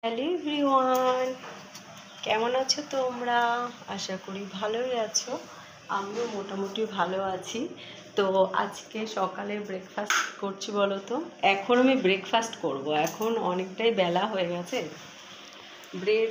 Hello everyone, কেমন আছো তোমরা? আশা করি ভালোই আছো। আমিও মোটামুটি ভালো আছি। তো আজকে সকালে ব্রেকফাস্ট করছি বলো তো। এখন আমি ব্রেকফাস্ট করব, এখন অনেকটাই বেলা হয়ে গেছে। ব্রেড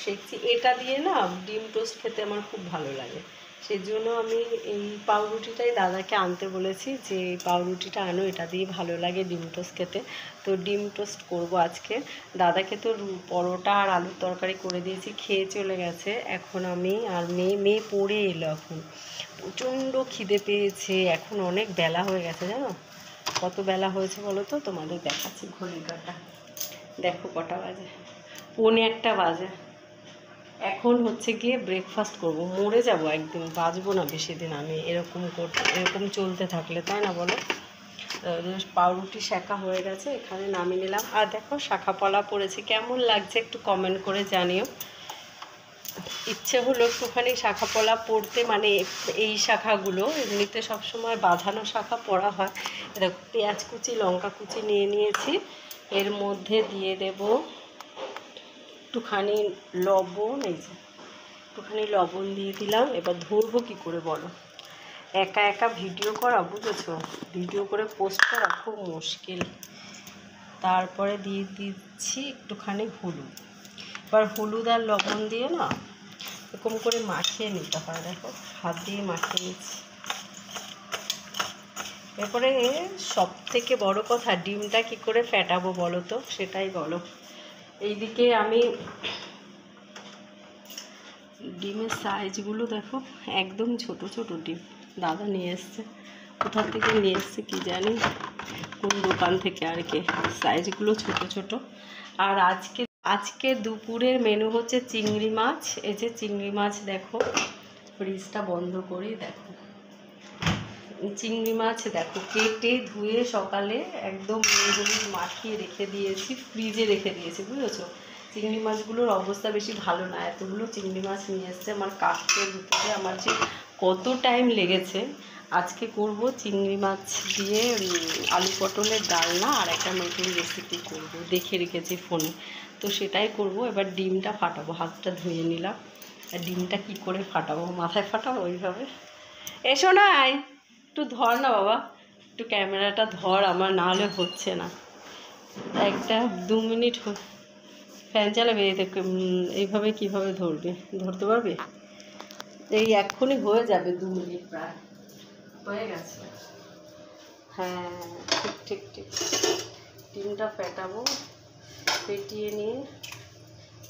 শেখছি, এটা দিয়ে না ডিম টোস্ট খেতে আমার খুব ভালো লাগে। সেজন্য আমি এই পাউরুটিটাই দাদাকে আনতে বলেছি, যে এই পাউরুটিটা আনো, এটা দিয়ে ভালো লাগে ডিম টোস্ট খেতে। তো ডিম টোস্ট করব আজকে। দাদাকে তো পরোটা আর আলুর তরকারি করে দিয়েছি, খেয়ে চলে গেছে। এখন আমি আর মেয়ে পড়ে এলো, এখন প্রচণ্ড খিদে পেয়েছে। এখন অনেক বেলা হয়ে গেছে, জানো কত বেলা হয়েছে বলো তো? তোমাদের দেখাচ্ছি ঘড়ির কাঁটা, দেখো কটা বাজে, 1:45 বাজে। এখন হচ্ছে গিয়ে ব্রেকফাস্ট করব, মরে যাব একদম, বাঁচবো না বেশি দিন আমি এরকম চলতে থাকলে, তাই না বলো? পাউরুটি শাঁখা হয়ে গেছে, এখানে নামিয়ে নিলাম। আর দেখো শাঁখা পলা পড়েছে, কেমন লাগছে একটু কমেন্ট করে জানিও। ইচ্ছে হলো একটুখানি শাঁখা পলা পড়তে, মানে এই শাঁখাগুলো এমনিতে সবসময় বাঁধানো শাঁখা পরা হয়। দেখো পেঁয়াজ কুচি লঙ্কা কুচি নিয়ে নিয়েছি, এর মধ্যে দিয়ে দেব একটুখানি লবণ। এই যে একটুখানি লবণ দিয়ে দিলাম। এবার ধরবো কী করে বলো? একা একা ভিডিও করা, বুঝেছো? ভিডিও করে পোস্ট করা খুব মুশকিল। তারপরে দিয়ে দিচ্ছি একটুখানি হলুদ। এবার হলুদ আর লবণ দিয়ে না এরকম করে মাখিয়ে নিতে হয়। দেখো হাত দিয়ে মাখিয়ে নিচ্ছি। এরপরে সব থেকে বড় কথা, ডিমটা কি করে ফেটাবো বলো তো, সেটাই বলো। এইদিকে আমি ডিমের সাইজগুলো দেখো, একদম ছোট ছোট ডিম দাদা নিয়ে এসছে। কোথা থেকে নিয়ে এসছে কি জানি, কোন দোকান থেকে আর কি, সাইজগুলো ছোট ছোট। আর আজকে দুপুরের মেনু হচ্ছে চিংড়ি মাছ। এই যে চিংড়ি মাছ দেখো, ফ্রিজটা বন্ধ করে দেখো, চিংড়ি মাছ দেখো কেটে ধুয়ে সকালে একদম নুন মাখিয়ে রেখে দিয়েছি, ফ্রিজে রেখে দিয়েছি, বুঝেছো? চিংড়ি মাছগুলোর অবস্থা বেশি ভালো না। এতগুলো চিংড়ি মাছ নিয়ে এসছে, আমার কাটতে ভিতরে আমার যে কত টাইম লেগেছে। আজকে করব চিংড়ি মাছ দিয়ে আলু পটলের ডালনা, আর একটা নতুন রেসিপি করব, দেখে রেখেছি ফোনে, তো সেটাই করব। এবার ডিমটা ফাটাবো, হাতটা ধুয়ে নিলাম। আর ডিমটা কি করে ফাটাবো, মাথায় ফাটাবো ওইভাবে। এসো নাই, একটু ধর না বাবা, একটু ক্যামেরাটা ধর আমার, না হলে হচ্ছে না। একটা 2 মিনিট ফ্যান চালাবে, এইভাবে কিভাবে ধরবে, ধরতে পারবে? এই এক্ষুনি হয়ে যাবে, 2 মিনিট প্রায় হয়ে গেছে। হ্যাঁ ঠিক ঠিক ঠিক, ডিমটা ফেটাবো, ফেটিয়ে নিয়ে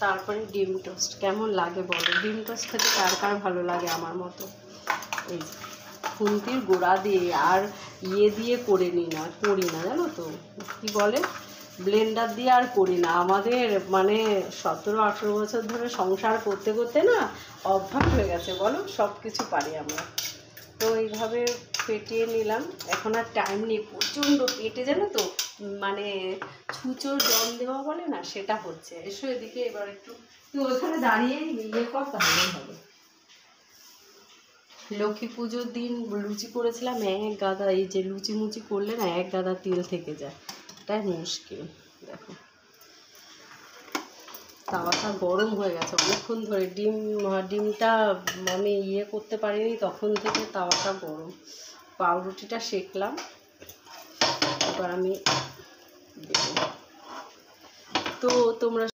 তারপরে ডিম টোস্ট কেমন লাগে বলো? ডিম টোস্ট খেতে কার কার ভালো লাগে আমার মতো? এই খুন্তির গোড়া দিয়ে আর দিয়ে করি না, জানো তো কি বলে, ব্লেন্ডার দিয়ে আর করি না। আমাদের মানে 17-18 বছর ধরে সংসার করতে করতে না অভ্যাস হয়ে গেছে, বলো, সব কিছু পারি আমরা। তো এইভাবে ফেটিয়ে নিলাম। এখন আর টাইম নেই, প্রচণ্ড পেটে, জানো তো, মানে ছুঁচোর জল দেওয়া বলে না, সেটা হচ্ছে। এসো এদিকে এবার একটু, তুই ওখানে দাঁড়িয়ে ইয়ে কর, তাহলেই হবে। লক্ষ্মী পুজোর দিন লুচি করেছিলাম, এক গাদা, এই যে লুচি মুচি করলে না এক গাদা তেল থেকে যায়, এটাই মুশকিল। দেখো তাওয়াটা গরম হয়ে গেছে অনেকক্ষণ ধরে, ডিমটা আমি ইয়ে করতে পারিনি, তখন থেকে তাওয়াটা গরম। পাউরুটিটা সেঁকলাম, এবার আমি দেবো। তো তোমরা